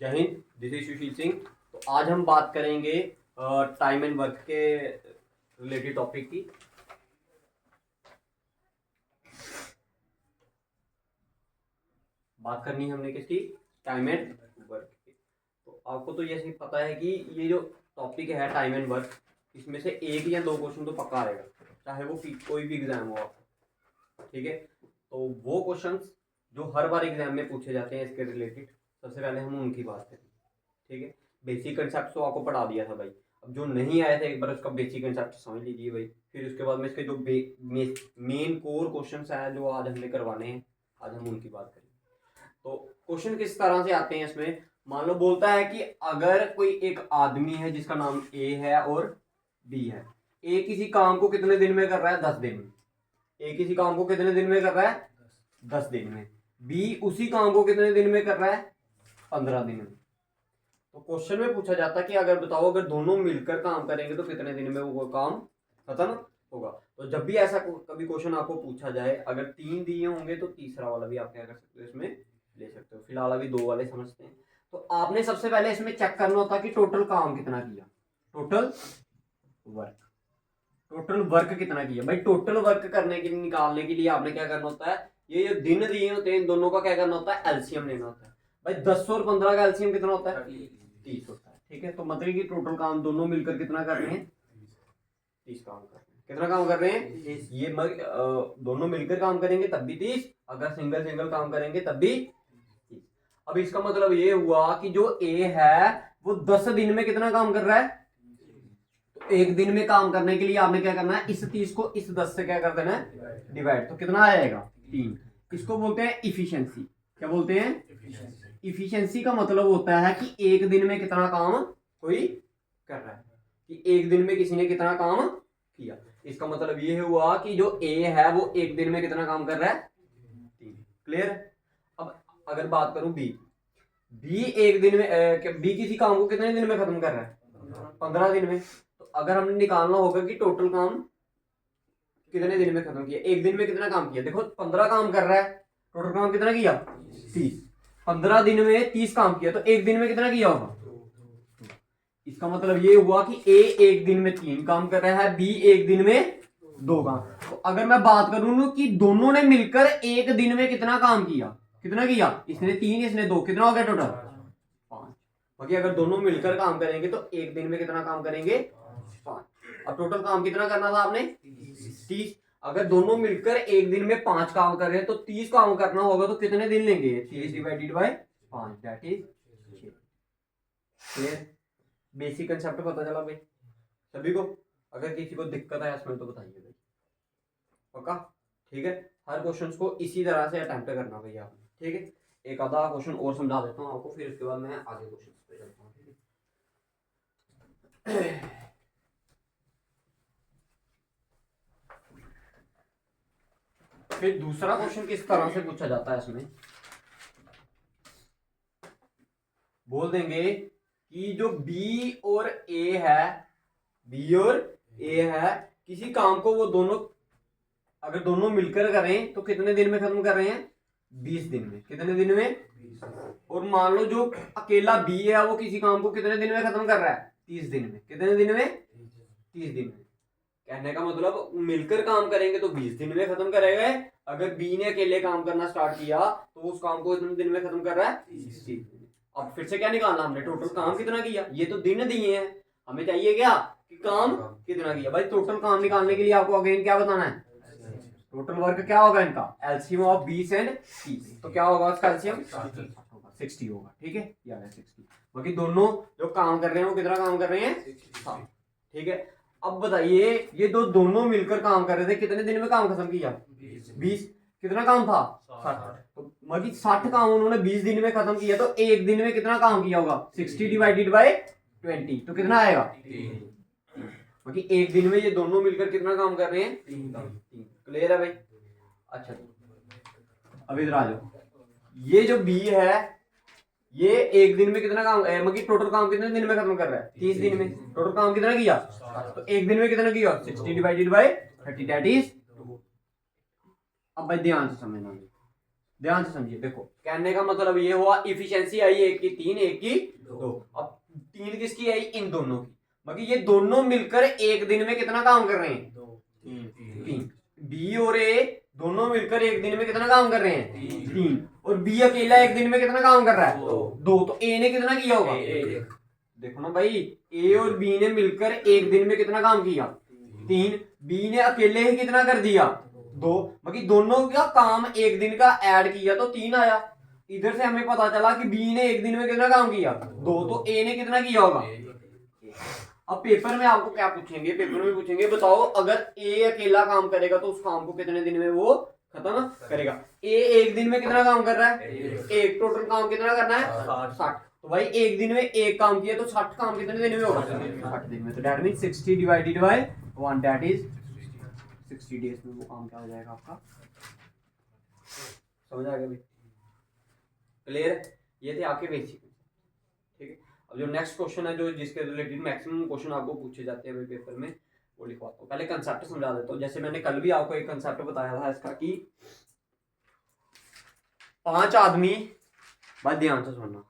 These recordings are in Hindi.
जय हिंद, दिस इज सुशील सिंह। तो आज हम बात करेंगे टाइम एंड वर्क के रिलेटेड टॉपिक की। बात करनी है हमने किसकी? टाइम एंड वर्क की। तो आपको तो ये सही पता है कि ये जो टॉपिक है टाइम एंड वर्क, इसमें से एक या दो क्वेश्चन तो पक्का आएगा, चाहे वो कोई भी एग्जाम हो आपका। ठीक है, तो वो क्वेश्चंस जो हर बार एग्जाम में पूछे जाते हैं इसके रिलेटेड, सबसे पहले हम उनकी बात करेंगे। ठीक है, बेसिक कंसेप्ट तो आपको पढ़ा दिया था भाई। अब जो नहीं आया था एक बार उसका बेसिक कंसेप्ट समझ लीजिए भाई। फिर उसके बाद में इसके जो मेन कोर क्वेश्चंस हैं जो आज हमने करवाने हैं, आज हम उनकी बात करेंगे। तो क्वेश्चन किस तरह से आते हैं इसमें? मान लो बोलता है कि अगर कोई एक आदमी है जिसका नाम ए है और बी है। ए किसी काम को कितने दिन में कर रहा है? 10 दिन में। ए किसी काम को कितने दिन में कर रहा है? 10 दिन में। बी उसी काम को कितने दिन में कर रहा है? 15 दिन में। तो क्वेश्चन में पूछा जाता है कि अगर बताओ, अगर दोनों मिलकर काम करेंगे तो कितने दिन में वो काम खत्म होगा। तो जब भी ऐसा कभी क्वेश्चन आपको पूछा जाए, अगर 3 दिए होंगे तो तीसरा वाला भी आप क्या कर सकते हो, इसमें ले सकते हो। फिलहाल अभी 2 वाले समझते हैं। तो आपने सबसे पहले इसमें चेक करना होता है कि टोटल काम कितना किया, टोटल वर्क। टोटल वर्क कितना किया भाई? टोटल वर्क करने के लिए, निकालने के लिए आपने क्या करना होता है, ये जो दिन दिए होते हैं इन दोनों का क्या करना होता है? एलसीएम लेना होता है भाई। 10 और 15 का एलसीएम कितना होता है? 30 होता है। ठीक है, तो मतलब कि टोटल काम दोनों मिलकर कितना कर रहे हैं? 30 काम कर रहे हैं। कितना काम कर रहे हैं? ये दोनों मिलकर काम करेंगे तब भी 30, अगर सिंगल सिंगल काम करेंगे तब भी 30। अब इसका मतलब ये हुआ कि जो ए है वो 10 दिन में कितना काम कर रहा है? तो एक दिन में काम करने के लिए आपने क्या करना है? इस 30 को इस 10 से क्या कर देना है? डिवाइड। तो कितना आएगा? 3। इसको बोलते हैं इफिशियंसी। क्या बोलते हैं? इफिशियंसी का मतलब होता है कि एक दिन में कितना काम कोई कर रहा है, कि एक दिन में किसी ने कितना काम किया। इसका मतलब ये हुआ कि जो ए है वो एक दिन में कितना काम कर रहा है? 3। क्लियर? अब अगर बात करूं बी, बी एक दिन में बी किसी काम को कितने दिन में खत्म कर रहा है? 15 दिन में। तो अगर हमने निकालना होगा कि टोटल काम कितने दिन में खत्म किया, एक दिन में कितना काम किया। देखो 15 काम कर रहा है, टोटल काम कितना किया? 30। 15 दिन में 30 काम किया, तो एक दिन में कितना किया होगा? इसका मतलब ये हुआ कि ए एक दिन में 3 काम कर रहा है, बी एक दिन में 2 काम। तो अगर मैं बात करूं कि दोनों ने मिलकर एक दिन में कितना काम किया, कितना किया? इसने 3, इसने 2, कितना हो गया टोटल? 5। बाकी अगर दोनों मिलकर काम करेंगे तो एक दिन में कितना काम करेंगे? 5। अब टोटल काम कितना करना था आपने? 30। अगर दोनों मिलकर एक दिन में 5 काम कर रहे हैं तो 30 काम करना होगा, तो कितने दिन लेंगे? 30 divided by 5, that is 6। Clear? Basic concept पता चला भाई सभी को? अगर किसी को दिक्कत है इसमें तो बताइए भाई। पक्का? ठीक है, हर क्वेश्चंस को इसी तरह से अटेम्प्ट करना भैया आपने। ठीक है, एक आधा क्वेश्चन और समझा देता हूँ आपको, फिर उसके बाद मैं आगे क्वेश्चन पे चलता हूँ। ठीक है, फिर दूसरा क्वेश्चन किस तरह से पूछा जाता है इसमें? बोल देंगे कि जो बी और ए है, बी और ए है, किसी काम को वो दोनों अगर दोनों मिलकर करें तो कितने दिन में खत्म कर रहे हैं? 20 दिन में। कितने दिन में? 20। और मान लो जो अकेला बी है वो किसी काम को कितने दिन में खत्म कर रहा है? 30 दिन में। कितने दिन में? 30 दिन में। कहने का मतलब मिलकर काम करेंगे तो 20 दिन में खत्म करेगा। अगर बी ने अकेले काम करना स्टार्ट किया तो उस काम को कितने दिन में खत्म कर रहा है? 30 दिन में। अब फिर से क्या निकालना हमने? टोटल काम कितना किया। ये तो दिन दिए हैं, हमें चाहिए क्या कि काम कितना किया। भाई टोटल काम निकालने के लिए आपको अगेन क्या बताना है? टोटल वर्क क्या होगा इनका? LCM of 20 and 30। तो क्या होगा उसका एलसीएम? 60 होगा। ठीक है, यार 60। बाकी दोनों जो काम कर रहे हैं वो कितना काम कर रहे हैं? 60। ठीक है, अब बताइए ये दोनों मिलकर काम कर रहे थे, कितने दिन में काम खत्म किया? 20। कितना काम था? 60। तो मतलब 60 काम उन्होंने 20 दिन में खत्म किया, तो एक दिन में कितना काम किया होगा? 60 डिवाइडेड बाय 20, तो कितना आएगा? 3। बाकी एक दिन में ये दोनों मिलकर कितना काम कर रहे हैं? 3। क्लियर है भाई? अच्छा, अब इधर आ जाओ। ये जो बी है ये एक दिन में कितना काम, मतलब टोटल काम कितने दिन में खत्म कर रहा है? 30 दिन में। टोटल काम कितना किया? तो एक दिन में कितना किया? 60 डिवाइडेड बाय 30, दैट इज 2। अब भाई ध्यान से समझना, ध्यान से समझिए। देखो कहने का मतलब ये हुआ इफिशिएंसी आई एक की 3 एक की 2। अब 3 किसकी आई? इन दोनों की। बाकी ये दोनों मिलकर एक दिन में कितना काम कर रहे हैं? 3। बी और ए दोनों मिलकर एक दिन में कितना काम कर रहे हैं? 3। और बी अकेला एक दिन में कितना काम कर रहा है? 2। तो ए ने कितना किया होगा? देखो ना भाई, ए और बी ने मिलकर एक दिन में कितना काम किया? 3। बी ने अकेले ही कितना कर दिया? 2। बाकी दोनों का काम एक दिन का ऐड किया तो 3 आया। इधर से हमें पता चला कि बी ने एक दिन में कितना काम किया? 2। तो ए ने कितना किया होगा? अब पेपर में आपको क्या पूछेंगे? पेपर में पूछेंगे बताओ अगर ए अकेला काम करेगा तो उस काम को कितने दिन में वो खत्म करेगा? ए एक दिन में कितना काम कर रहा है? एक। टोटल काम कितना करना है? 60। तो भाई एक दिन में एक काम किया तो 60 काम कितने दिन में होगा? 60 दिन में। तो that means 60 divided by 1 that is 60 days में वो काम क्या हो जाएगा आपका? समझ आ गया भाई? क्लियर? ये थे आपके बेसिक। ठीक है, अब जो नेक्स्ट क्वेश्चन है जो जिसके रिलेटेड मैक्सिमम क्वेश्चन आपको पूछे जाते हैं पेपर में वो लिखवाता हूँ। पहले कंसेप्ट समझा देता हूँ। जैसे मैंने कल भी आपको एक कंसेप्ट बताया था इसका कि 5 आदमी, बात ध्यान से सुनना,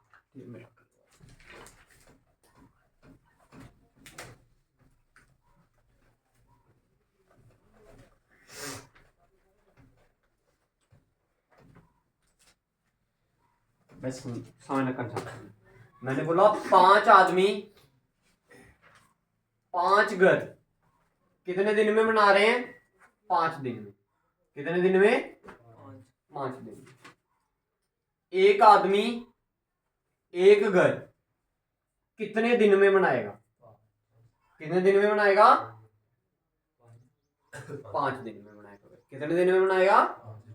बस समझना कंसेप्ट। मैंने बोला 5 आदमी 5 घर कितने दिन में बना रहे हैं? 5 दिन में। कितने दिन में? 5 दिन में। एक आदमी एक घर कितने दिन में बनाएगा? कितने दिन में बनाएगा? 5 दिन में बनाएगा। कितने दिन में बनाएगा?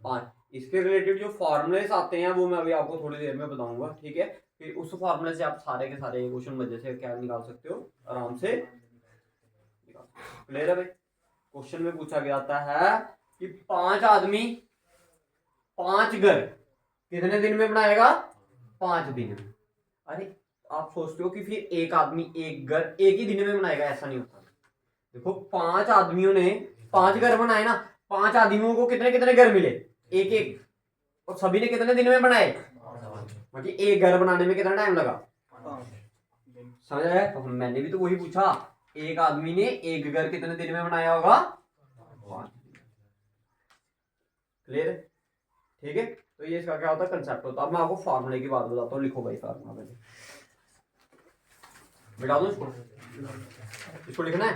5। इसके रिलेटेड जो फॉर्मूलेस आते हैं वो मैं अभी आपको थोड़ी देर में बताऊंगा। ठीक है, फिर उस फॉर्मूले से आप सारे के सारे क्वेश्चन मजे से क्या निकाल सकते हो? आराम से निकाल। क्लियर है भाई? क्वेश्चन में पूछा गया था है कि 5 आदमी 5 घर कितने दिन में बनाएगा? 5 दिन में। अरे आप सोचते हो कि फिर एक आदमी एक घर एक ही दिन में बनाएगा? ऐसा नहीं होता। देखो 5 आदमियों ने 5 घर बनाए ना, 5 आदमियों को कितने कितने घर मिले? एक एक। और सभी ने कितने दिन में बनाए? मतलब एक घर बनाने में कितना टाइम लगा? समझ आया? तो मैंने भी तो वही पूछा, एक आदमी ने एक घर कितने दिन में बनाया होगा? 5 दिन। क्लियर? ठीक है, तो ये इसका क्या होता है? कंसेप्ट होता है। अब मैं आपको फार्मूले की बात बताता हूँ। लिखो भाई फार्मूला, पहले बिठा दो इसको। इसको लिखना है।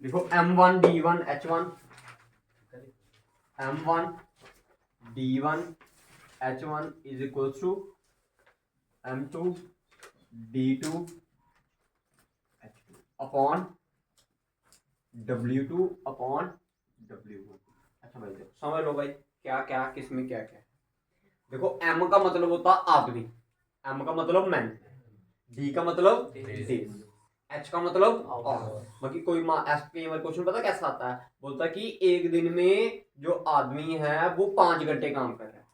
लिखो M1 D1 H1, M1 D1 H1 is equals to M2 D2 H2 upon W2 upon W1। अच्छा भाई देखो समझ लो भाई क्या क्या किसमें क्या क्या है। देखो M का मतलब होता है आदमी, M का मतलब मैन, D का मतलब देश, H का मतलब और। बाकी कोई क्वेश्चन पता कैसा आता है? बोलता है कि एक दिन में जो आदमी है वो 5 घंटे काम कर रहा है।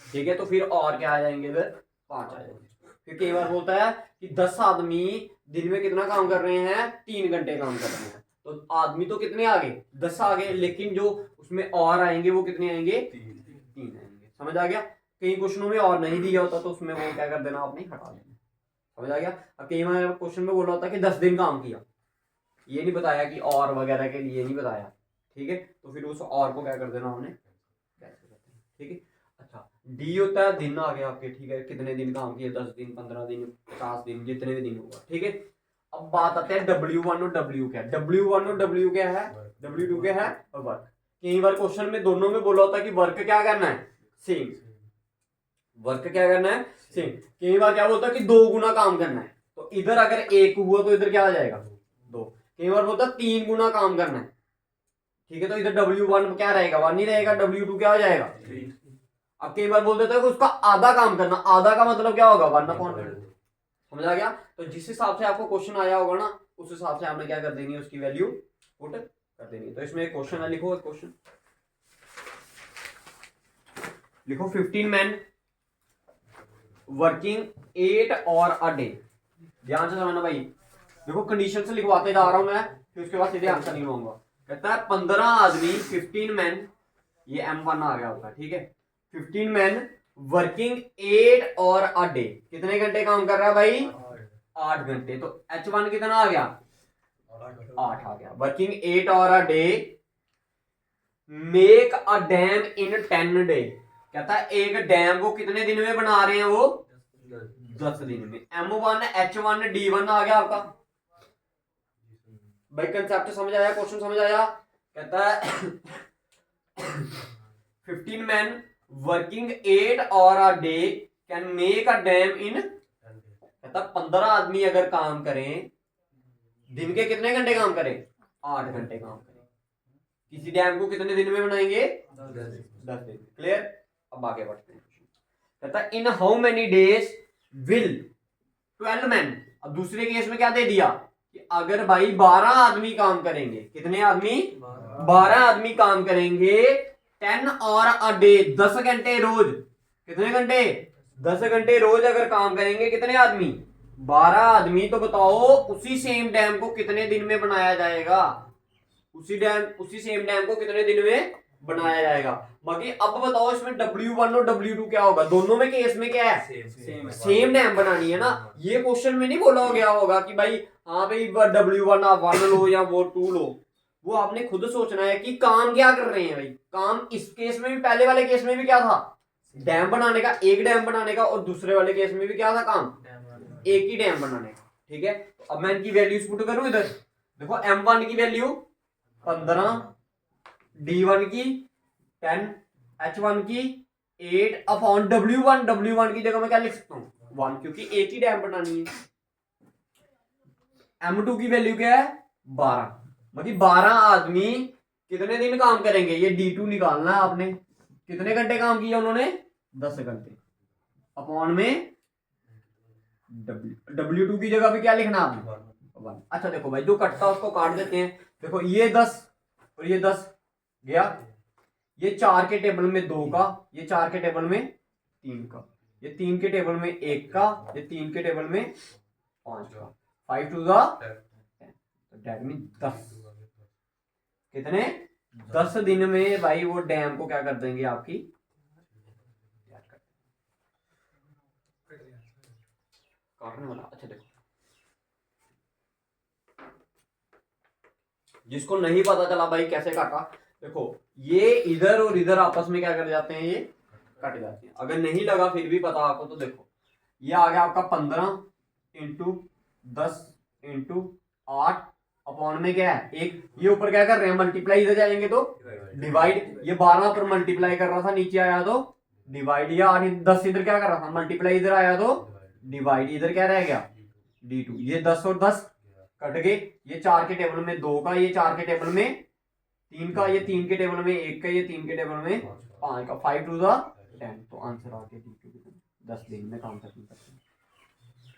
ठीक है, तो फिर और क्या आ जाएंगे? इधर 5 आ जाएंगे। फिर कई बार बोलता है कि 10 आदमी दिन में कितना काम कर रहे हैं? 3 घंटे काम कर रहे हैं। तो आदमी तो कितने आ गए? 10 आ गए, लेकिन जो उसमें और आएंगे वो कितने आएंगे? 3 आएंगे। समझ आ गया? कई क्वेश्चनों में और नहीं दिया होता तो उसमें वो क्या कर देना? आपने हटा देना। समझ आ गया? अब कई बार क्वेश्चन में बोला होता कि 10 दिन काम किया, ये नहीं बताया कि और वगैरह के लिए नहीं बताया। ठीक है, तो फिर उस और को क्या कर देना आपने? ठीक है। अच्छा, डी होता है दिन आ गया आपके। ठीक है, कितने दिन काम किए? 10 दिन, 15 दिन, 50 दिन, जितने भी दिन होगा। ठीक है, अब बात आते हैं W1 और W क्या है? W1 और W क्या है? W2 क्या है? वर्क। कई बार क्वेश्चन में दोनों में बोला होता है कि वर्क क्या करना है? सेम। वर्क क्या करना है? सेम। कई बार क्या बोलता है कि 2 गुना काम करना है, तो इधर अगर 1 हुआ तो इधर क्या आ जाएगा? 2। कई बार बोलता है 3 गुना काम करना है। ठीक है, तो इधर W1 क्या रहेगा? 1 ही रहेगा। W2 क्या हो जाएगा? 3। अब कई बार बोल देते हैं कि उसका आधा काम करना, आधा का मतलब क्या होगा? 1/2। समझ आ गया? तो जिस हिसाब से आपको क्वेश्चन आया होगा ना उस हिसाब से आपने क्या कर देनी है? उसकी वैल्यू पुट कर देनी। तो इसमें एक क्वेश्चन है, लिखो क्वेश्चन। लिखो 15 man working 8 hours a day. ध्यान से समझना भाई। देखो कंडीशन से लिखवाते जा रहा हूं मैं, फिर उसके बाद सीधे आंसर नहीं लूंगा। कहता है 15 आदमी 15 मैन, ये M1 आ गया होगा, ठीक है। 15 man working 8 hours a day, कितने घंटे काम कर रहा है भाई? 8 घंटे। तो H1 कितना आ गया? 8 आ गया। Working 8 hours a day make a dam in 10 day, कहता है एक डैम को कितने दिन में बना रहे हैं वो? 10 दिन में। M1 H1 D1 आ गया आपका भाई। कंसेप्ट समझ आया? क्वेश्चन समझ आया? कहता है 15 man working 8 hours a day can make a dam in, कहता 15 आदमी अगर काम करें, दिन के कितने घंटे काम करें? 8 घंटे काम करें, किसी डैम को कितने दिन में बनाएंगे? 10 दिन। क्लियर? अब आगे बढ़ते हैं। कहता है इन how many days will 12 man, अब दूसरे केस में क्या दे दिया कि अगर भाई 12 आदमी काम करेंगे, कितने आदमी? 12 आदमी काम करेंगे 10 और अ डे, 10 घंटे रोज, कितने घंटे? 10 घंटे रोज अगर काम करेंगे कितने आदमी? 12 आदमी। तो बताओ उसी सेम डैम को कितने दिन में बनाया जाएगा? उसी सेम डैम को कितने दिन में बनाया जाएगा? बाकी अब बताओ इसमें W1 और W2 क्या होगा? दोनों में केस में क्या है? सेम डैम बनानी है ना। ये क्वेश्चन में नहीं बोला गया होगा कि भाई हाँ भाई W1 आप 1 लो या वो 2 लो। वो आपने खुद सोचना है कि काम क्या कर रहे हैं भाई। काम इस केस में भी, पहले वाले केस में भी क्या था? डैम बनाने का, एक डैम बनाने का, और दूसरे वाले केस में भी क्या था काम? एक ही डैम बनाने का, ठीक है। अब मैं इनकी वैल्यूज पुट करूं इधर। देखो M1 की वैल्यू 15, D1 की 10, H1 की 8 अपॉन W1 की जगह मैं क्या लिख सकता हूँ? 1, क्योंकि एक ही डैम बनानी है। M2 की वैल्यू क्या है? 12। मतलब 12 आदमी कितने दिन काम करेंगे? ये D2 निकालना है आपने। कितने घंटे काम किया उन्होंने? 10 घंटे। अपॉन में W2 की जगह पे क्या लिखना आपने? 1। अच्छा देखो भाई, जो कटता है उसको काट देते हैं। देखो ये 10 और ये 10 गया, ये 4 के टेबल में 2 का, ये 4 के टेबल में 3 का, ये 3 के टेबल में 1 का, ये 3 के टेबल में 5 का। 5 टू द 10। कितने? 10 दिन में भाई वो डैम को क्या कर देंगे आपकी? काटने वाला। अच्छा देखो, जिसको नहीं पता चला भाई कैसे काटा, देखो ये इधर और इधर आपस में क्या कर जाते हैं? ये कट जाते हैं। अगर नहीं लगा फिर भी पता आपको, तो देखो ये आ गया आपका 15 इंटू 10 इंटू 8 अपॉन में क्या है? एक। ये ऊपर क्या कर रहे हैं? मल्टीप्लाई। इधर जाएंगे तो डिवाइड। ये 12 पर मल्टीप्लाई कर रहा था, नीचे आया तो डिवाइड। या 10 इधर क्या कर रहा था? मल्टीप्लाई। इधर आया तो डिवाइड। इधर क्या रह गया? D2। ये 10 और 10 कट गए। ये 4 के टेबल में 2 का, ये 4 के टेबल में 3 का, ये 3 के टेबल में 1 का, ये 3 के टेबल में 5 का। 5 टू द 10। तो आंसर आ गया D2 10 दिन में काम खत्म करते हैं।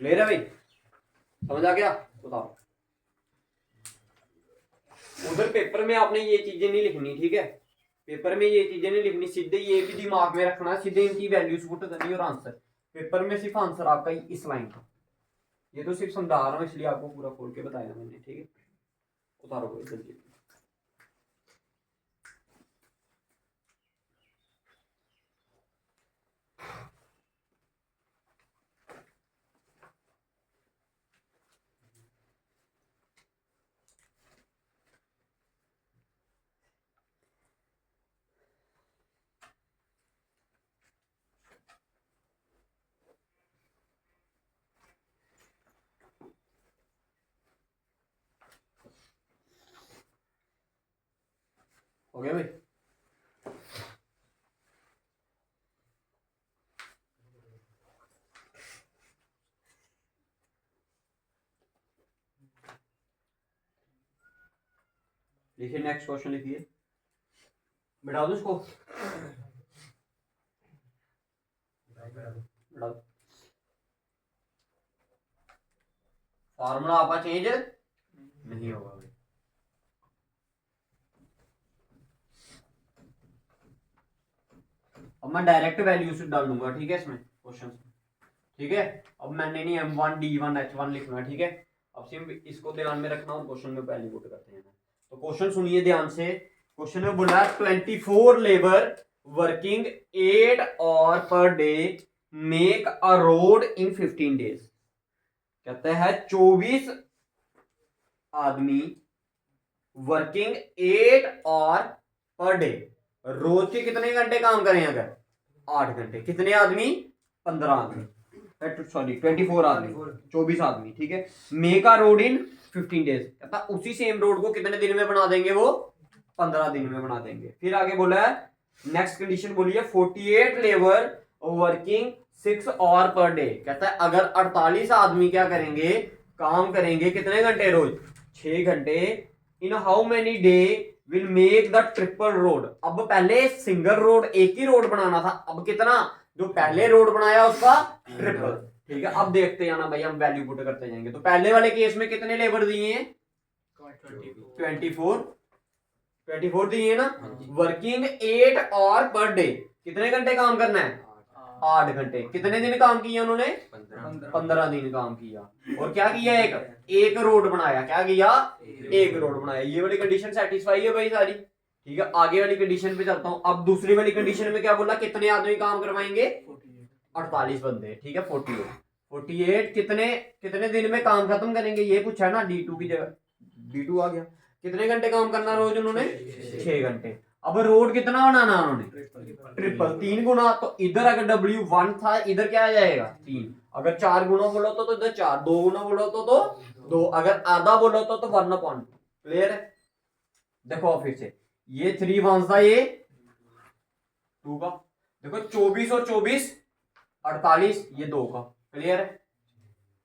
क्लियर है भाई? समझ आ गया? बताओ। उधर पेपर में आपने ये चीजें नहीं लिखनी, ठीक है। पेपर में ये चीजें नहीं लिखनी, सीधे ये भी दिमाग में रखना, सीधे इनकी वैल्यूज पुट करनी और आंसर। पेपर में सिर्फ आंसर आपका इस लाइन का। ये तो सिर्फ समझा रहा हूँ, इसलिए आपको पूरा खोल के बताया मैंने, ठीक है। उतारो कोई जल्दी। हो गया भाई? लिखिए, नेक्स्ट क्वेश्चन लिखिए, बैठा दो उसको, बैठा दो। फॉर्मूला आपका चेंज नहीं होगा भाई। अब मैं डायरेक्ट वैल्यूज डाल दूंगा, ठीक है, इसमें क्वेश्चन, ठीक है। अब मैंने नहीं M1 D1 H1 लिखना, ठीक है। अब सिर्फ इसको ध्यान में रखना और क्वेश्चन में वैल्यू पुट करते हैं। तो क्वेश्चन सुनिए ध्यान से। क्वेश्चन में बोला 24 labour working 8 hour per day make a road in 15 days. कहते हैं 24 आदमी वर्किंग 8 आवर पर डे, रोज के कितने घंटे काम करें अगर 8 घंटे, कितने आदमी 15 आदमी, सॉरी 24 आदमी, 24 आदमी, ठीक है। Make a road in 15 days, कहता उसी सेम रोड को कितने दिन में बना देंगे, वो 15 दिन में बना देंगे। फिर आगे बोला है नेक्स्ट कंडीशन बोली है 48 labour working 6 hour per day. कहता है अगर 48 आदमी क्या करेंगे, काम करेंगे कितने घंटे रोज, 6 घंटे। इन how many day will make the triple road. अब पहले सिंगल रोड, एक ही रोड बनाना था, अब कितना, जो पहले रोड बनाया उसका ट्रिपल, ठीक है। अब देखते हैं ना भाई, हम वैल्यू पुट करते जाएंगे। तो पहले वाले केस में कितने लेबर दिए हैं, 24 दिए ना। वर्किंग 8 आवर पर डे, कितने घंटे काम करना है, 8 घंटे। कितने दिन काम किया उन्होंने, 15 दिन काम किया। और क्या किया, एक रोड बनाया। क्या किया, एक रोड बनाया। ये वाली कंडीशन सेटिस्फाई है भाई सारी, ठीक है। आगे वाली कंडीशन पे चलता हूं। अब दूसरी वाली कंडीशन में क्या बोला, कितने आदमी काम करवाएंगे, 48 बंदे, ठीक है। 48 कितने दिन में काम खत्म करेंगे, ये पूछा है ना, D2 की जगह D2 आ गया। कितने घंटे काम करना रोज उन्होंने, 6 घंटे। अब रोड कितना बनाना उन्होंने, ट्रिपल, 3 गुना। तो इधर अगर W1 था, इधर क्या आ जाएगा 3। अगर 4 गुना बोलो तो इधर 4, 2 गुना बोलो तो 2, अगर आधा बोलो तो 1/2। क्लियर है। देखो फिर से, ये 3 वन था, ये 2 का। देखो 24 और 24 48, ये 2 का। क्लियर है।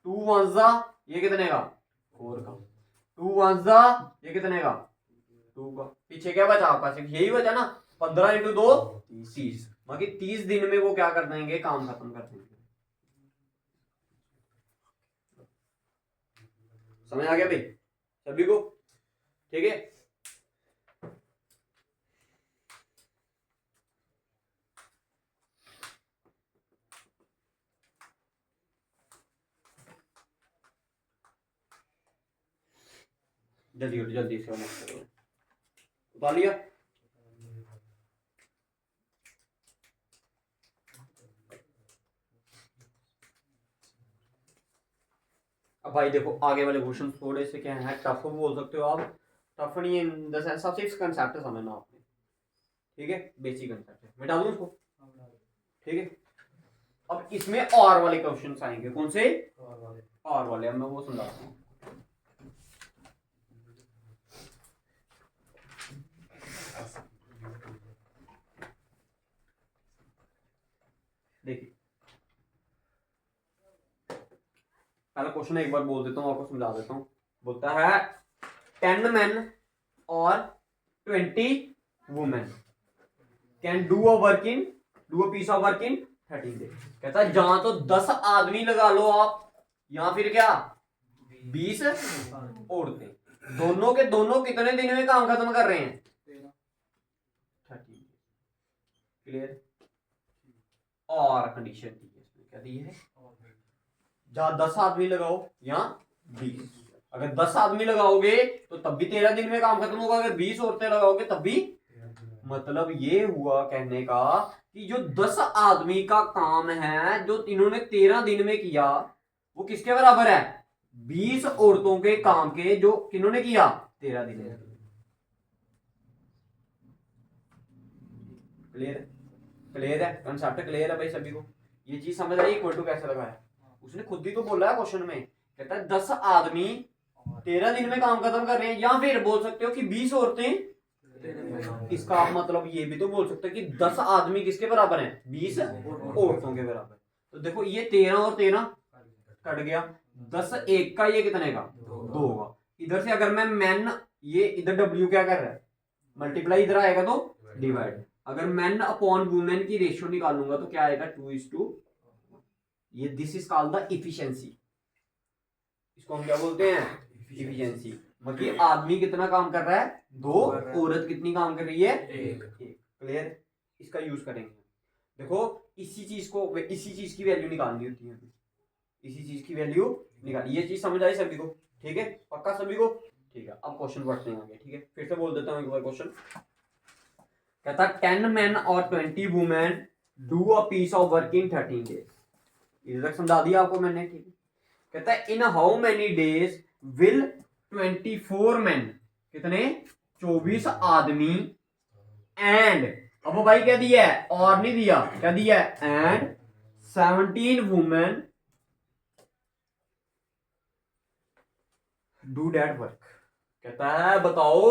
2 वन जा, ये कितने का, 4 का। 2 वन जा, ये कितने का, 2 का। पीछे क्या बचा आपका, सिर्फ यही बचा ना, 15 × 2 30। बाकी 30 दिन में वो क्या कर देंगे, काम खत्म कर देंगे। समझ आ गया भाई सभी को, ठीक है। जल्दी से उठा लिया। अब भाई देखो आगे वाले क्वेश्चन थोड़े से क्या है, टफ बोल सकते हो आप, टफ नहीं in the sense of six concept समझना आपने, ठीक है। बेसिक कंसेप्ट है, मैं डालूं इसको, ठीक है। अब इसमें और वाले क्वेश्चंस आएंगे, कौन से, और वाले। अब मैं वो समझाता हूँ। देखिए पहला क्वेश्चन एक बार बोल देता हूँ, आपको समझा देता हूँ। बोलता है 10 men और 20 women can do a piece of work in 13 days। कहता है जहां तो 10 आदमी लगा लो आप, या फिर क्या 20 औरतें, दोनों के दोनों कितने दिन में काम खत्म कर रहे हैं, 13। क्लियर। और कंडीशन दी है इसमें, क्या दी है, जहां 10 आदमी लगाओ या 20। अगर 10 आदमी लगाओगे तो तब भी 13 दिन में काम खत्म होगा, अगर 20 औरतें लगाओगे तब भी। मतलब ये हुआ कहने का कि जो 10 आदमी का काम है जो इन्होंने 13 दिन में किया, वो किसके बराबर है, 20 औरतों के काम के जो किन्होंने किया 13 दिन में। क्लियर है कंसेप्ट, क्लियर है भाई सभी को। ये चीज समझ आई, इक्वल टू कैसे लगाया, उसने खुद ही तो बोला है क्वेश्चन में। कहता है 10 आदमी 13 दिन में काम खत्म कर रहे हैं, या फिर बोल सकते हो कि 20 औरतें। इसका आप मतलब ये भी तो बोल सकते हो कि 10 आदमी किसके बराबर हैं, 20 औरतों के बराबर। तो देखो ये 13 और 13 कट गया, 10 एक का, ये कितने का, 2 का। इधर से अगर मैं मैन, ये इधर W क्या कर रहा है, मल्टीप्लाई, इधर आएगा तो डिवाइड। अगर मैन अपॉन वुमेन की रेशियो निकालूंगा तो क्या आएगा, 2:2। ये this is called the efficiency. इसको हम क्या बोलते हैं, इफिशिएंसी। मतलब आदमी कितना काम कर रहा है, 2, औरत कितनी काम कर रही है, 1। क्लियर। इसका यूज करेंगे। देखो इसी चीज की वैल्यू निकालनी होती है, इसी चीज की वैल्यू निकाल। ये चीज समझ आई सभी को, ठीक है, पक्का सभी को, ठीक है, अब क्वेश्चन पढ़ते हैं आगे। ठीक है, फिर से बोल देता हूँ एक बार क्वेश्चन। कहता 10 men और 20 women do a piece of work in 13 days. इधर तक समझा दिया आपको मैंने। ठीक है, कहता है इन how many days will 24 men, कितने 24 आदमी, एंड अब भाई क्या दिया है, और नहीं दिया, क्या दिया है, and 17 women do that work. कहता है बताओ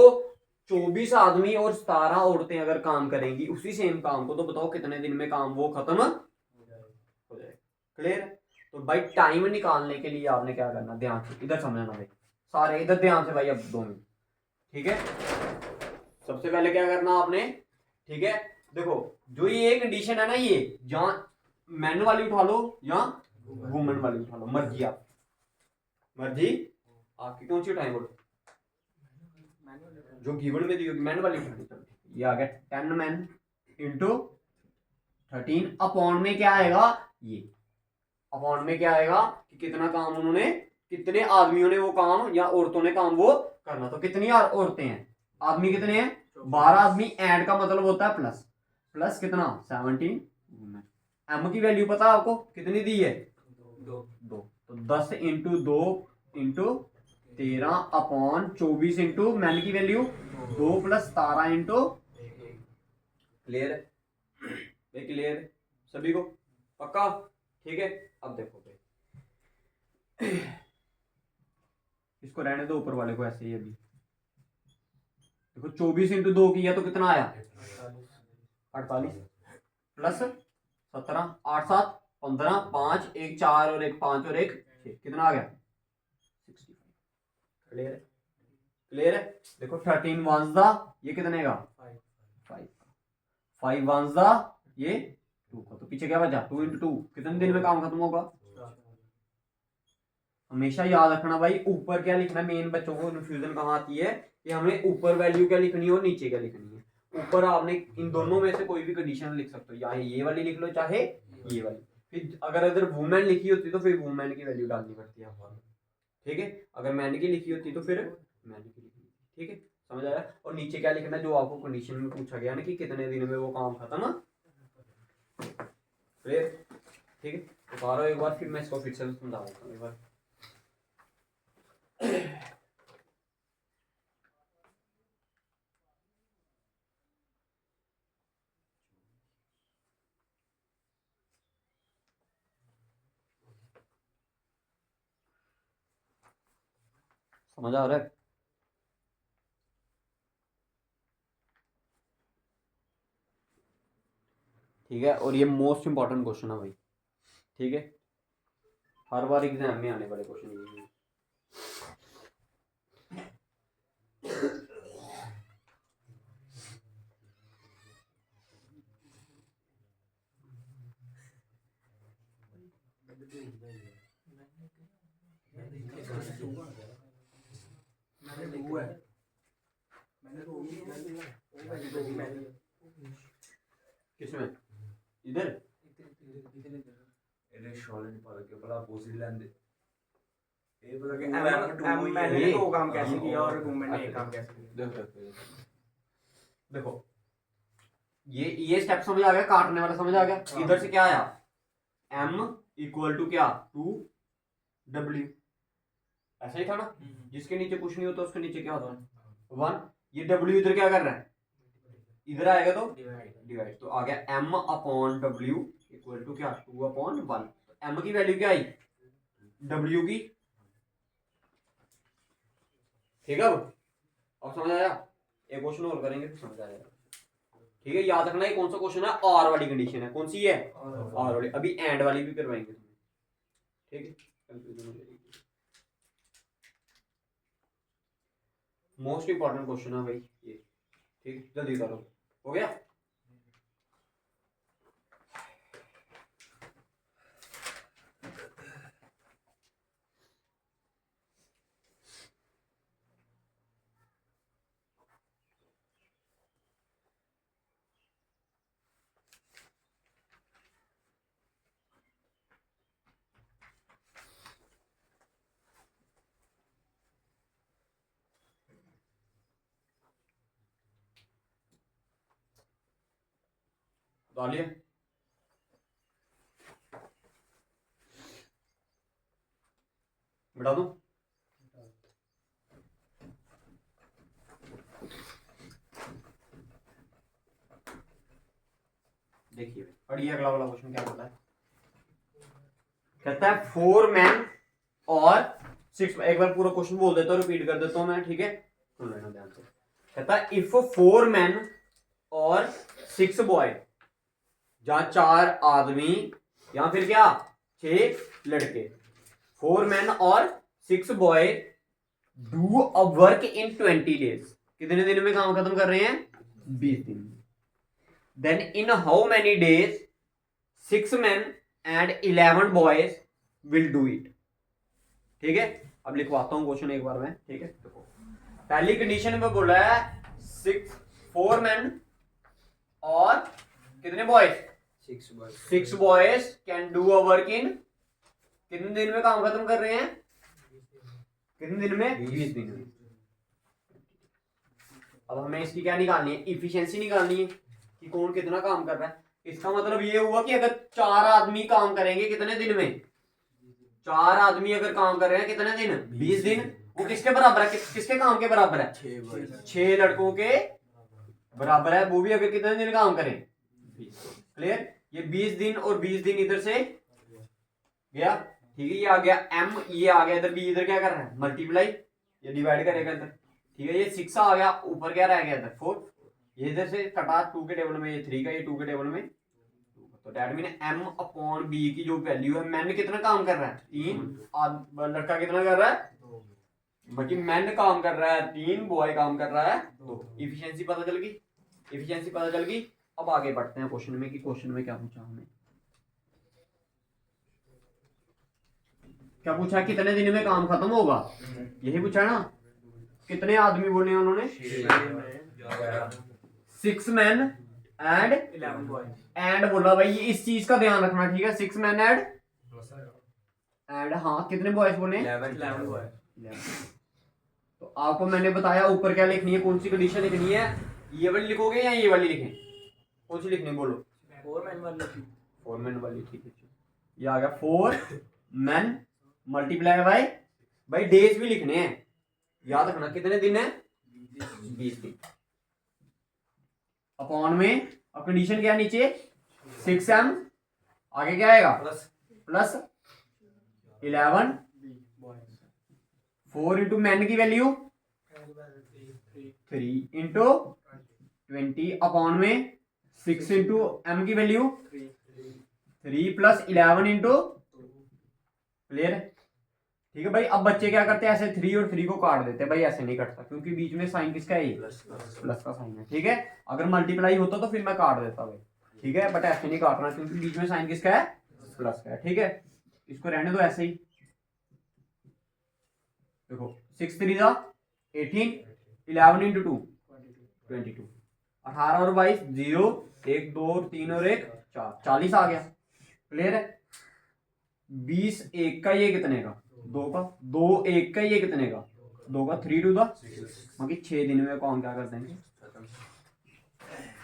24 आदमी और 17 औरतें अगर काम करेंगी उसी सेम काम को, तो बताओ कितने दिन में काम वो खत्म हो जाएगा। क्लियर। तो भाई टाइम निकालने के लिए आपने क्या करना, ध्यान से इधर समझना भाई, सारे इधर ध्यान से भाई, अब 2 मिनट। ठीक है, सबसे पहले क्या करना आपने, ठीक है, देखो जो ये कंडीशन है ना, ये जहां मैन वाली उठा लो या वुमेन वाली उठा लो, मर्जी आप, मर्जी आपकी, कौन सी उठाएं बोलो, जो गिवन में दी होगी मैन वाली उठानी। चलो ये आ गया 10 मैन इंटू 13, अपॉन में क्या आएगा, ये अपॉन में क्या आएगा कि कितना काम उन्होंने, कितने आदमियों ने वो काम या औरतों ने काम वो करना। तो कितनी औरतें हैं, आदमी कितने हैं, 12 आदमी, एंड का मतलब होता है प्लस, प्लस कितना 17 वुमेन। एम की वैल्यू पता है आपको कितनी दी है, 2। तो 10 into 2 into 13 upon 24 into man की वैल्यू 2 प्लस 17 इंटू। क्लियर है भाई, क्लियर है सभी को, पक्का। ठीक है, अब देखो भाई, इसको रहने दो, ऊपर वाले को ऐसे ही। अभी देखो 24 इंटू 2 किया तो कितना आया, 48 प्लस 17, 8 7 15, 5 1 4 और 1 5 और 1 6, कितना आ गया 65। क्लियर है, क्लियर है। देखो 13 वंस दा, ये कितने का 5, 5 वंस दा ये 2 का, तो पीछे क्या बचा 2 इंटू 2, कितने दिन में काम खत्म होगा। हमेशा याद रखना भाई, ऊपर क्या लिखना, मेन बच्चों को कंफ्यूजन कहाँ आती है कि हमें ऊपर वैल्यू क्या लिखनी है और नीचे क्या लिखनी है। ऊपर आपने इन दोनों में से कोई भी कंडीशन लिख सकते हो, या ये वाली लिख लो चाहे ये वाली, फिर अगर इधर वुमेन लिखी होती तो फिर वुमेन की वैल्यू डालनी पड़ती है। ठीक है, अगर मैन की लिखी होती तो फिर मैन की लिखी। ठीक है, समझ आया। और नीचे क्या लिखना, जो आपको कंडीशन में पूछा गया ना कि कितने दिन में वो काम खत्म। क्लियर, ठीक है, तो एक बार फिर मैं इसको फिर से समझाऊंगा एक बार। समझ आ रहा है। ठीक है, और ये मोस्ट इंपॉर्टेंट क्वेश्चन है भाई। ठीक है, हर बार एग्जाम में आने वाले क्वेश्चन ये है। किसमें, इधर मैंने तो काम कैसे किया और वुमेन ने काम कैसे किया। देखो ये स्टेप समझ आ गया, काटने वाला समझ आ गया। इधर से क्या आया, m इक्वल टू क्या 2w, ऐसा ही था ना, जिसके नीचे कुछ नहीं होता उसके नीचे क्या होता है 1। ये w इधर क्या कर रहा है, इधर आएगा तो डिवाइड, तो आ गया m upon w equal to क्या 2 अपॉन 1। तो m की वैल्यू क्या आई, w की। ठीक है, अब समझ आया। एक क्वेश्चन और करेंगे फिर समझ आएगा। ठीक है, याद रखना ये कौन सा क्वेश्चन है, और वाली कंडीशन है, कौन सी है और वाली। अभी एंड वाली भी करवाएंगे तुम्हें। ठीक है, कंफ्यूजन हो जाएगी। मोस्ट इंपॉर्टेंट क्वेश्चन है भाई ये। ठीक, जल्दी करो, हो गया। डालिए। बता दूं? देखिए पढ़िए अगला वाला क्वेश्चन क्या बोलता है। कहता है 4 मैन और 6, एक बार पूरा क्वेश्चन बोल देता हूँ, रिपीट कर देता हूँ मैं, ठीक है, सुन लेना ध्यान से। कहता है इफ 4 मैन और 6 बॉय, जहां 4 आदमी या फिर क्या 6 लड़के, 4 मैन और 6 boy do a work in 20 days, कितने दिन में काम खत्म कर रहे हैं? 20 दिन। Then in how many days 6 man and 11 boys will do it. ठीक है, अब लिखवाता हूं क्वेश्चन एक बार में, ठीक है। पहली कंडीशन में बोला है 4 मैन और कितने boys? 6 boys can do a work in, कितने दिन में काम खत्म कर रहे हैं? कितने दिन में? 20 दिन में। अब हमें इसकी क्या निकालनी है? इफिशिएंसी निकालनी है कि कौन कितना काम कर रहा है। इसका मतलब ये हुआ कि अगर 4 आदमी काम करेंगे कितने दिन में? 4 आदमी अगर काम कर रहे हैं कितने दिन? 20 दिन। वो किसके बराबर है? किसके काम के बराबर है? 6 लड़कों के बराबर है। वो भी अगर कितने दिन काम करें? 20। क्लियर? ये 20 दिन और 20 दिन इधर से गया, ठीक है, ये आ गया m, ये आ गया इधर b, इधर क्या कर रहा है? मल्टीप्लाई, ये डिवाइड करेगा इधर, ठीक है। ये 6 आ गया, ऊपर क्या रह गया इधर 4, ये इधर से कटा 2 के टेबल में, ये 3 का, ये 2 के टेबल में, तो that mean m upon b की जो वैल्यू है, मैन कितना काम कर रहा है? 3, लड़का कितना कर रहा है? बाकी मैन काम कर रहा है 3, बॉय काम कर रहा है 2। इफिशिएंसी पता चल गई, इफिशिएंसी पता चल गई। अब आगे बढ़ते हैं क्वेश्चन में कि क्वेश्चन में क्या पूछा हमें। क्या पूछा? कितने दिन में काम खत्म होगा, यही पूछा ना। कितने आदमी बोले उन्होंने? 6 मैन एंड 11 बॉयज, एंड बोला भाई, इस चीज का ध्यान रखना, ठीक है। 6 मैन एंड हाँ कितने बॉयज बोले? 11 बॉयज। तो आपको मैंने बताया ऊपर क्या लिखनी है, कौन सी कंडीशन लिखनी है। ये वाली लिखोगे या ये वाली लिखें? कौन सी लिखनी? बोलो। 4 मैन वाली। 4 मैन वाली, ठीक है। ये आ गया 4 मैन मल्टीप्लाई बाय, भाई डेज भी लिखने हैं, याद रखना कितने दिन है? 20 दिन। अपॉन में अब कंडीशन क्या है नीचे? 6m, आगे क्या आएगा? प्लस 11, 4 इंटू मैन की वैल्यू 3 इंटू 20 अपॉन में 6 इंटू m की वैल्यू 3 प्लस 11 इंटू, क्लियर? ठीक है भाई। अब बच्चे क्या करते हैं? ऐसे 3 और 3 को काट देते हैं भाई, ऐसे नहीं कटता क्योंकि बीच में साइन किसका है? प्लस का साइन है, ठीक है। अगर मल्टीप्लाई होता तो फिर मैं काट देता भाई, ठीक है, बट ऐसे नहीं काटना क्योंकि बीच में साइन किसका है? प्लस का है, ठीक है। इसको रहने दो ऐसे ही। देखो 6 3 18, 11 इंटू 2 22, 18 और 22 0, 1 2 3 और 1 4, 40 आ गया, क्लियर है। 20 1 का ये कितने का? 2 का। 2 1 का ये कितने का? 2 का। 3 टू द, बाकी 6 दिन में कौन क्या कर देंगे?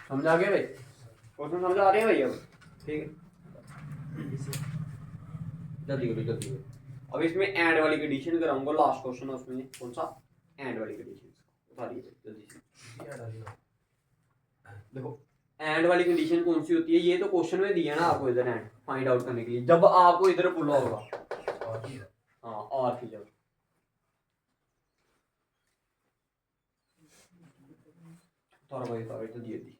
समझ आ गया भाई? क्वेश्चन समझ आ रहे हैं भाई? अब ठीक है, जल्दी करो जल्दी करो। अब इसमें एंड वाली कंडीशन कराऊंगा, लास्ट क्वेश्चन है उसमें। कौन सा? एंड वाली कंडीशन उतारिए जल्दी से। देखो एंड वाली कंडीशन कौन सी होती है? ये तो क्वेश्चन में दिया ना आपको, इधर एंड फाइंड आउट करने के लिए, जब आपको इधर बोला होगा हाँ और की जब भाई तो दिए दी।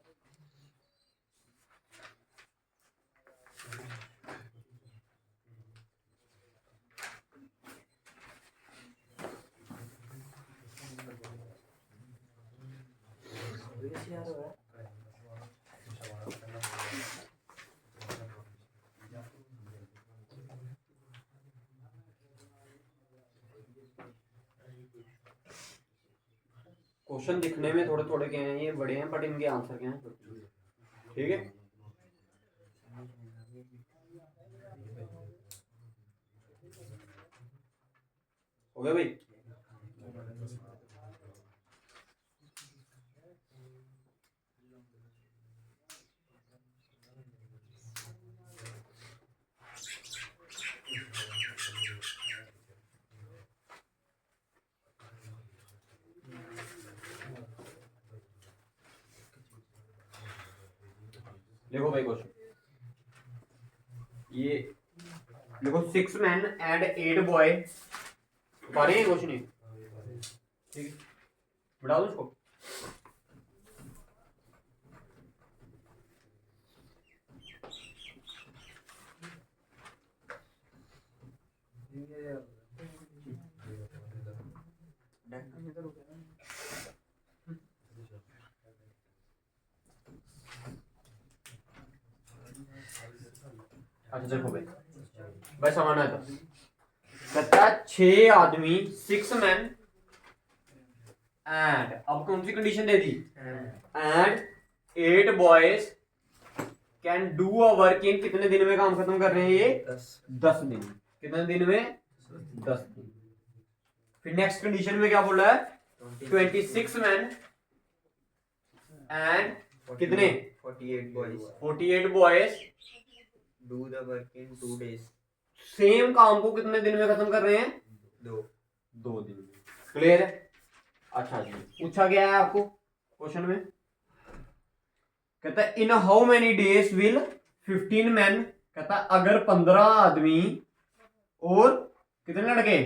क्वेश्चन दिखने में थोड़े थोड़े क्या हैं, ये बड़े हैं, बट इनके आंसर क्या हैं, ठीक है। हो गया भाई? देखो भाई क्वेश्चन, ये देखो 6 men and 8 boy, पा रहे हैं क्वेश्चन ये, ठीक है, बढ़ा दो उसको। अच्छा देखो भाई, बस समाना था, कहता 6 आदमी 6 मैन एंड, अब कौन सी कंडीशन दे दी, and 8 boys can do a work in, कितने दिन में काम खत्म कर रहे हैं ये, 10 दिन। कितने दिन में, 10 दिन। फिर नेक्स्ट कंडीशन में क्या बोला है, 26 मैन एंड कितने, 48 boys do the work in 2 days, same काम को कितने दिन में खत्म कर रहे हैं, 2 दिन में। क्लियर है। अच्छा जी, पूछा गया है आपको क्वेश्चन में, कहता है इन how many days will 15 man, कहता है अगर 15 आदमी और कितने लड़के,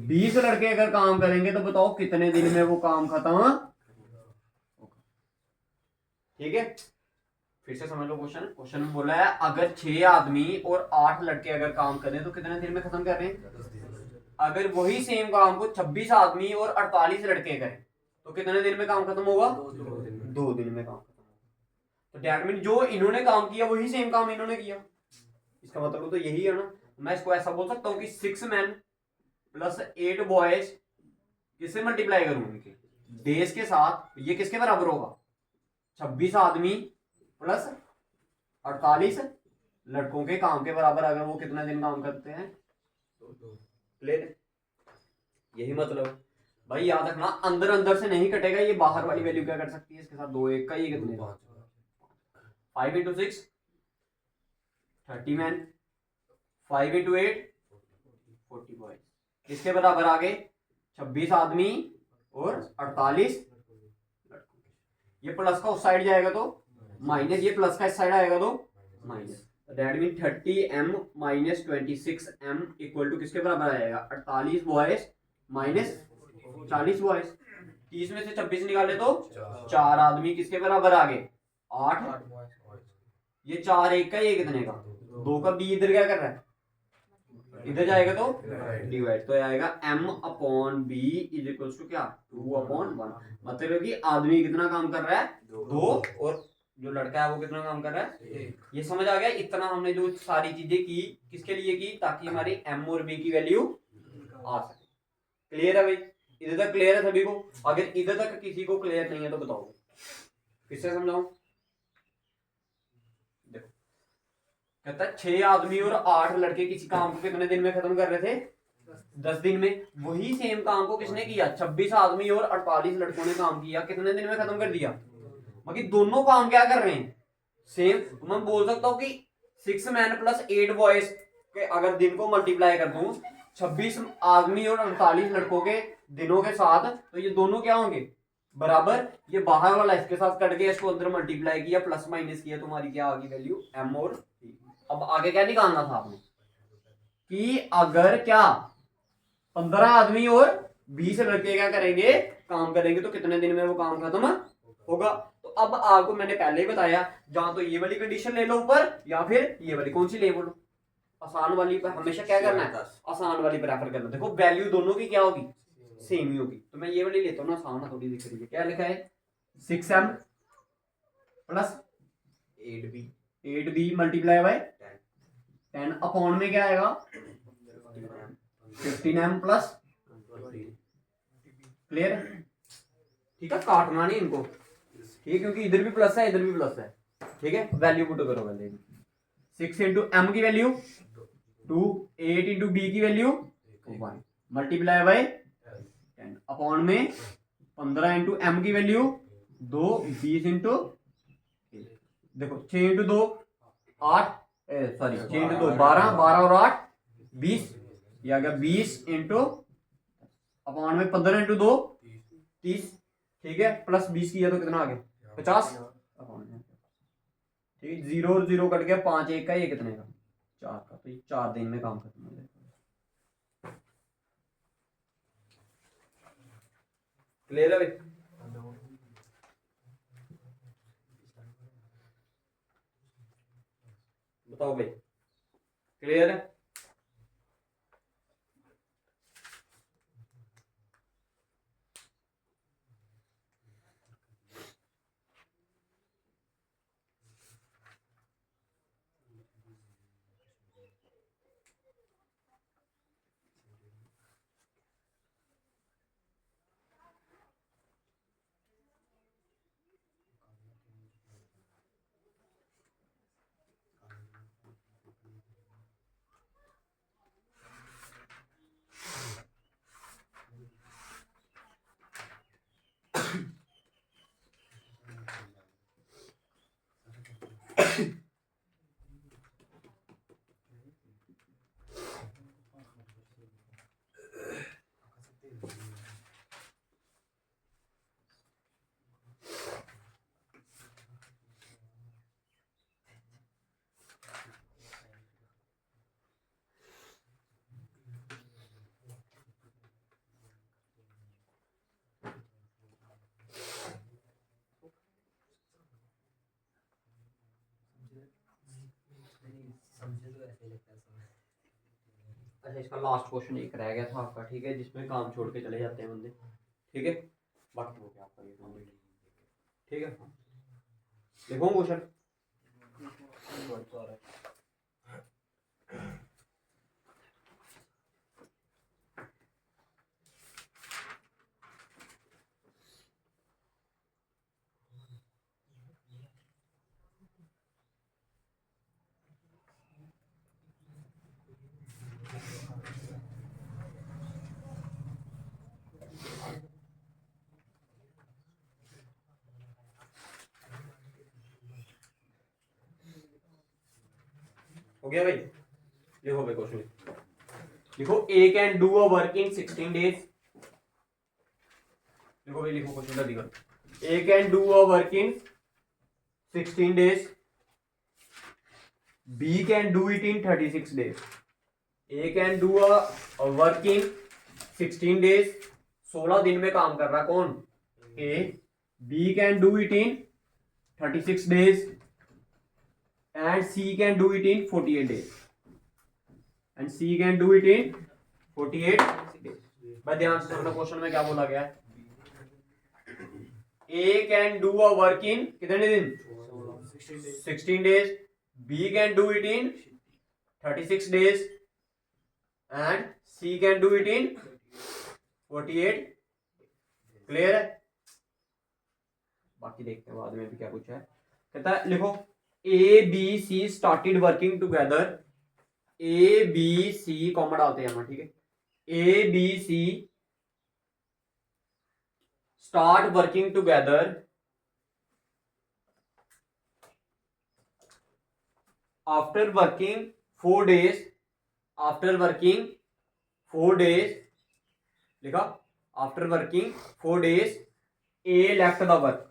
20 लड़के अगर काम करेंगे तो बताओ कितने दिन में वो काम खत्म। ठीक है, फिर से समझ लो क्वेश्चन। क्वेश्चन में बोला है अगर 6 आदमी और 8 लड़के अगर काम करें तो कितने दिन में खत्म कर रहे हैं। अगर वही सेम काम को 26 आदमी और 48 लड़के करें तो कितने दिन में काम खत्म होगा, 2 दिन में काम खत्म होगा। तो दैट मीन जो इन्होंने काम किया वही सेम काम इन्होंने किया, इसका मतलब तो यही है ना। मैं इसको ऐसा बोल सकता हूँ कि 6 मैन प्लस 8 बॉयज किससे मल्टीप्लाई करूंगी, डेज के साथ, ये किसके बराबर होगा, 26 आदमी प्लस 48 लड़कों के काम के बराबर, अगर वो कितने दिन काम करते हैं, ले यही मतलब है भाई। याद रखना अंदर अंदर से नहीं कटेगा, ये बाहर वाली वैल्यू क्या कर सकती है इसके साथ, 2 1 का, ये कितने, 5 into 6 30 मैन, 5 into 8 40 बॉयज, किसके बराबर आ गए, 26 आदमी और 48 लड़कों। ये प्लस का उस साइड जाएगा तो माइनस, ये प्लस का इस साइड आएगा तो minus, that mean 30m minus 26m equal to किसके बराबर आएगा, 48 बॉयज माइनस 40 बॉयज। 30 में से 26 निकाले तो 4 आदमी किसके बराबर आ गए, 8, ये 4 1 का, ये कितने का, 2 का, b इधर क्या कर रहा है, इधर जाएगा तो डिवाइड, तो आएगा m upon b is equal to क्या, 2/1। मतलब कि आदमी कितना काम कर रहा है, 2, और जो लड़का है वो कितना काम कर रहा है। ये समझ आ गया। इतना हमने जो सारी चीजें की किसके लिए की, ताकि हमारी m और b की वैल्यू आ सके। क्लियर है भाई, इधर तक क्लियर है सभी को। अगर इधर तक किसी को क्लियर नहीं है तो बताओ, फिर से समझाऊं। देखो कहता है 6 आदमी और 8 लड़के किसी काम को कितने दिन में खत्म कर रहे थे, 10 दिन में। वही सेम काम को किसने किया, 26 आदमी और 48 लड़कों ने काम किया, कितने दिन में खत्म कर दिया। बाकी दोनों काम क्या कर रहे हैं, सेम। तो मैं बोल सकता हूँ कि 6 मैन प्लस 8 बॉयज के अगर दिन को मल्टीप्लाई कर दूं 26 आदमी और 48 लड़कों के दिनों के साथ, तो ये दोनों क्या होंगे, बराबर। ये बाहर वाला इसके साथ कट गया, इसको अंदर मल्टीप्लाई किया, प्लस माइनस किया, तुम्हारी क्या आ गई वैल्यू, m और p। अब आगे क्या निकालना था आपने, कि अगर क्या 15 आदमी और 20 लड़के क्या करेंगे, काम करेंगे, तो कितने दिन में वो काम खत्म होगा। तो अब आपको मैंने पहले ही बताया, जहां तो ये वाली कंडीशन ले लो ऊपर, या फिर ये वाली, कौन सी ले बोलो, आसान वाली पर हमेशा क्या करना है, आसान वाली प्रेफर करना। देखो वैल्यू दोनों की क्या होगी, सेम ही होगी। तो मैं ये वाली लेता हूँ ना, आसान थोड़ी दिख रही है। क्या लिखा है, 6m plus 8b multiply by 10 upon में क्या आएगा, 15m प्लस, क्लियर। ठीक है, काटना नहीं इनको, ठीक है, क्योंकि इधर भी प्लस है इधर भी प्लस है। ठीक है, वैल्यू पुट करो पहले। 6 इंटू एम की वैल्यू 2, 8 इंटू बी की वैल्यू 1 मल्टीप्लाई बाय 10 अपॉन में 15 इंटू एम की वैल्यू 2, 20 इंटू, देखो 6 इंटू 2 8, सॉरी 6 इंटू 2 12, 12 और 8 20, ये आ गया 20 इंटू अपॉन में 15 इंटू 2 30। ठीक है, प्लस 20 किया तो कितना आ गया, 50। ठीक, 0 और 0 कट गया, 5 1 का, ये कितने का? 4 का। तो ये 4 दिन में काम खत्म हो जाएगा। क्लियर है भाई? बताओ भाई, क्लियर है? अच्छा, इसका लास्ट क्वेश्चन एक रह गया था आपका, ठीक है, जिसमें काम छोड़ के चले जाते हैं बंदे, ठीक है, बाकी हो गया आपका ये कंप्लीट, ठीक है। देखो क्वेश्चन, हो गया भाई? लिखो भाई क्वेश्चन, लिखो A can do a work in 16 days. लिखो भाई, लिखो क्वेश्चन जल्दी करो। A can do a work in 16 days, B can do it in 36 days. A can do a work in 16 days, 16 दिन में काम कर रहा कौन? A. B can do it in 36 days and C can do it in 48 days, and C can do it in 48 days। भाई ध्यान से सुनना, क्वेश्चन में क्या बोला गया है? A can do a work in कितने दिन? 16 days। B can do it in 36 days and C can do it in 48। Clear है? बाकी देखते हैं बाद में भी क्या कुछ है। कहता है लिखो, A B C started working together. A B C common डालते हैं हम, ठीक है। A B C start working together after working 4 days। After working 4 days लिखा, after working 4 days A left the work.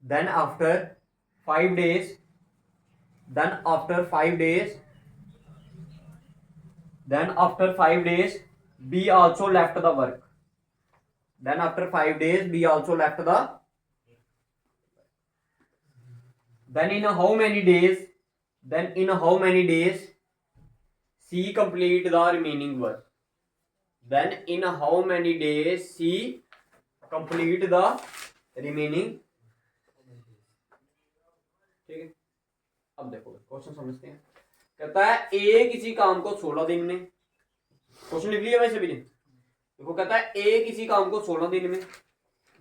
Then after 5 days, then after 5 days, then after 5 days, B also left the work. Then after 5 days, B also left the. Then in how many days? Then in how many days C complete the remaining work? Then in how many days C complete the remaining? ठीक है, अब देखो क्वेश्चन समझते हैं। कहता है ए किसी काम को 16 दिन में, क्वेश्चन लिख लिया वैसे भी नहीं, देखो कहता है ए किसी काम को 16 दिन में,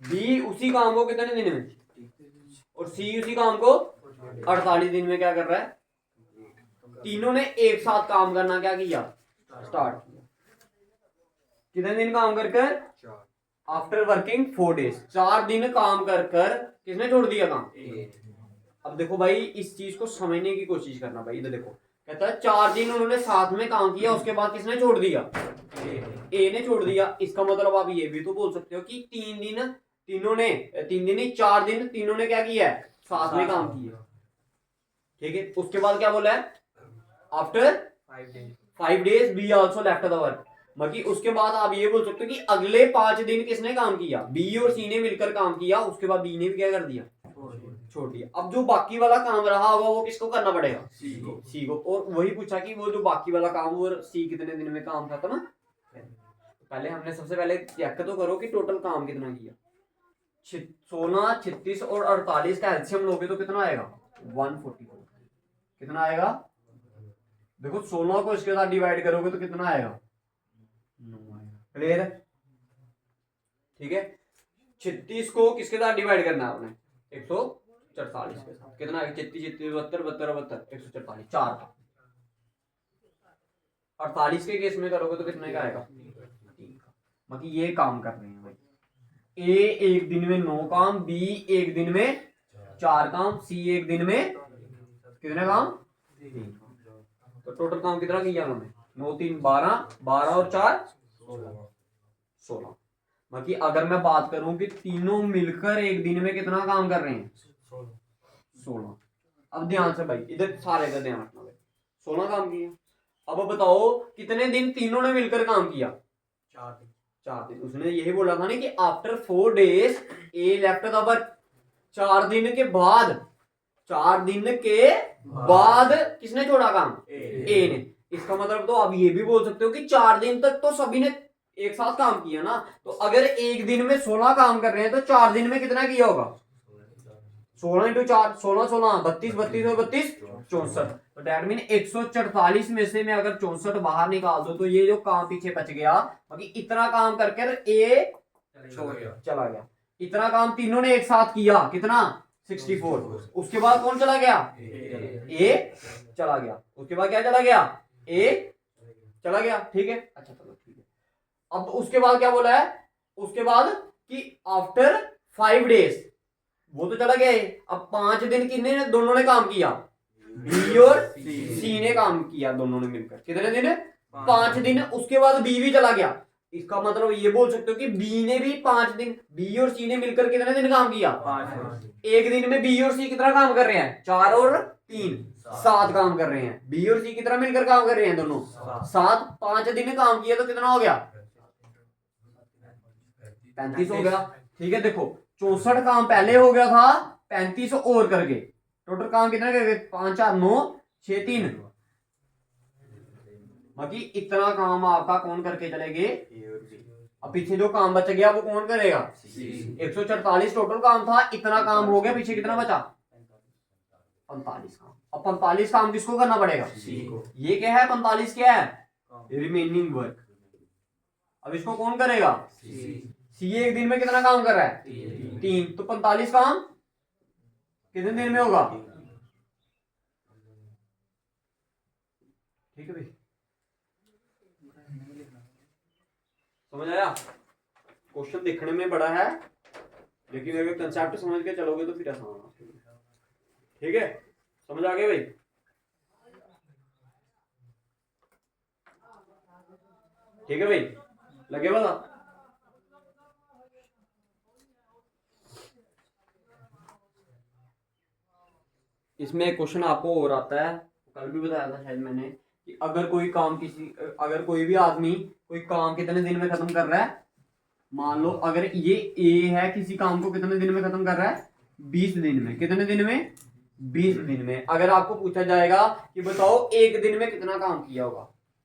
बी उसी काम को कितने दिन में, और सी उसी काम को 48 दिन में क्या कर रहा है? तीनों ने एक साथ काम करना क्या किया? स्टार्ट किया। कितने दिन काम कर कर? आफ्टर वर्किंग 4 days, 4 दिन काम कर कर किसने छोड़ दिया काम? अब देखो भाई, इस चीज को समझने की कोशिश करना भाई। इधर देखो, कहता है 4 दिन उन्होंने साथ में काम किया, उसके बाद किसने छोड़ दिया? ए ने छोड़ दिया। इसका मतलब आप ये भी तो बोल सकते हो कि 3 दिन तीनों ने 3 दिन नहीं 4 दिन तीनों ने क्या किया है, साथ में काम किया। ठीक है, उसके बाद क्या बोला है, after 5 days be also left the work. मतलब उसके बाद आप ये बोल सकते हो कि अगले 5 दिन किसने काम किया, बी और सी ने मिलकर काम किया, उसके बाद बी ने भी क्या कर दिया, छोड़ दिया। अब जो बाकी वाला काम रहा होगा वो किसको करना पड़ेगा, सी को। और वही पूछा कि वो जो बाकी वाला काम वो सी कितने दिन में काम खत्म। पहले हमने सबसे पहले चेक तो करो कि टोटल काम कितना किया। 16, 36 और 48 का एलसीएम लोगे तो कितना आएगा, 144। कितना आएगा, देखो 16 को इसके साथ डिवाइड करोगे तो कितना आएगा, 9 आएगा। क्लियर है, ठीक है। 36 को किसके साथ डिवाइड करना है आपने, 144 के साथ। कितना आएगा, 36, 72, 72, 144, 4 का। 48 के केस में करोगे तो कितने का आएगा, 3 का। मतलब ये काम कर रहे हैं भाई, ए एक दिन में 9 काम, बी एक दिन में 4 काम, सी एक दिन में कितने काम, 3 काम। तो टोटल काम कितना किया हमने, 9, 3, 12, 12 और 4 16। मतलब अगर मैं बात करूं कि तीनों मिलकर एक दिन में कितना काम कर रहे हैं, 16। अब ध्यान से भाई इधर सारे का ध्यान रखना भाई, 16 काम किया। अब बताओ कितने दिन तीनों ने मिलकर काम किया, 4 दिन। उसने यही बोला था ना कि after 4 days A left the work. 4 दिन के बाद, 4 दिन के बाद किसने छोड़ा काम, ए ने। इसका मतलब तो आप ये भी बोल सकते हो कि 4 दिन तक तो सभी ने एक साथ काम किया ना। तो अगर एक दिन में 16 काम कर रहे हैं तो 4 दिन में कितना किया होगा, 16 × 4 16, 16, 32, 32 और 32 64। तो दैट मीन 144 में से मैं अगर 64 बाहर निकाल दूं तो ये जो काम पीछे बच गया, बाकी इतना काम करके ए चला गया। इतना काम तीनों ने एक साथ किया, कितना, 64। उसके बाद कौन चला गया, ए चला गया। उसके बाद क्या चला गया, ए चला गया। ठीक है, अच्छा चलो ठीक है। अब उसके बाद क्या बोला है, उसके बाद कि आफ्टर 5 days, वो तो चला गया है। अब 5 दिन किन्ने दोनों ने काम किया, बी और सी ने काम किया दोनों ने मिलकर। कितने दिन, 5 दिन। उसके बाद बी भी चला गया। इसका मतलब ये बोल सकते हो कि बी ने भी 5 दिन, बी और सी ने मिलकर कितने दिन काम किया, 5। एक दिन में बी और सी कितना काम कर रहे हैं, 4 और 3 7 काम कर रहे हैं। बी और सी कितना मिलकर काम कर रहे हैं, दोनों 7। 5 दिन काम किया तो कितना हो गया, 35 हो गया। ठीक है, देखो 64 काम पहले हो गया था, 35 और करके टोटल काम कितना करके, 5, 4, 9, 6, 3। बाकी इतना काम आपका कौन करके चलेंगे, अब पीछे जो काम बच गया वो कौन करेगा, 144 टोटल काम था, इतना काम हो गया, पीछे कितना बचा, 45 काम। अब 45 काम किसको करना पड़ेगा, ये क्या है, 45 क्या है, रिमेनिंग वर्क। अब इसको कौन करेगा, सी एक दिन में कितना काम कर रहा है, 3। तो 45 काम कितने दिन में होगा, ठीक है भाई, समझ आया। क्वेश्चन देखने में बड़ा है लेकिन अगर कंसेप्ट समझ के चलोगे तो फिर आसान है। ठीक है, समझ आ गया भाई। ठीक है भाई, लगे वाला। इसमें क्वेश्चन आपको और आता है, कल भी बताया था शायद मैंने, कि अगर कोई काम अगर कोई भी आदमी कोई काम कितने दिन में खत्म कर रहा है, मान लो अगर ये ए है, किसी काम को कितने दिन में खत्म कर रहा है, 20 दिन में। कितने दिन में, 20 दिन में। अगर आपको पूछा जाएगा कि बताओ एक दिन में कितना काम किया होगा,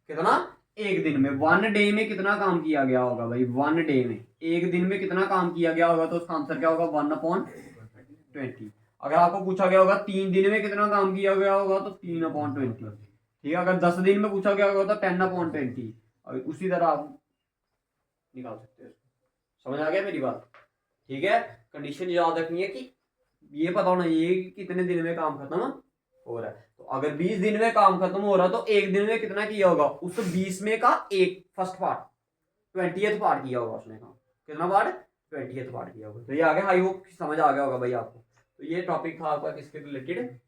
कितना, एक दिन में, 1 डे में कितना काम किया गया होगा भाई, 1 डे में, एक दिन में कितना काम किया गया होगा, तो उसका आंसर क्या होगा, 1/20। अगर आपको पूछा गया होगा 3 दिन में कितना काम किया गया होगा, तो 3/20। ठीक है, अगर 10 दिन में पूछा गया होगा तो 10/20। और उसी तरह आप निकाल सकते हो। समझ आ गया मेरी बात, ठीक है। कंडीशन याद रखनी है कि ये पता होना चाहिए कि कितने दिन में काम खत्म हो रहा है। तो अगर 20 दिन में काम खत्म हो रहा है तो एक दिन में कितना किया होगा, उस 20 में का एक फर्स्ट पार्ट, 20th पार्ट किया होगा उसने काम। कितना पार्ट, 20th पार्ट किया होगा। तो ये आगे आई होप समझ आ गया होगा भाई आपको। तो ये टॉपिक था आपका किसके रिलेटेड,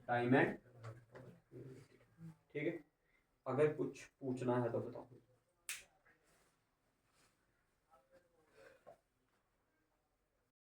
टाइम एंड। ठीक है, अगर कुछ पूछना है तो बताओ।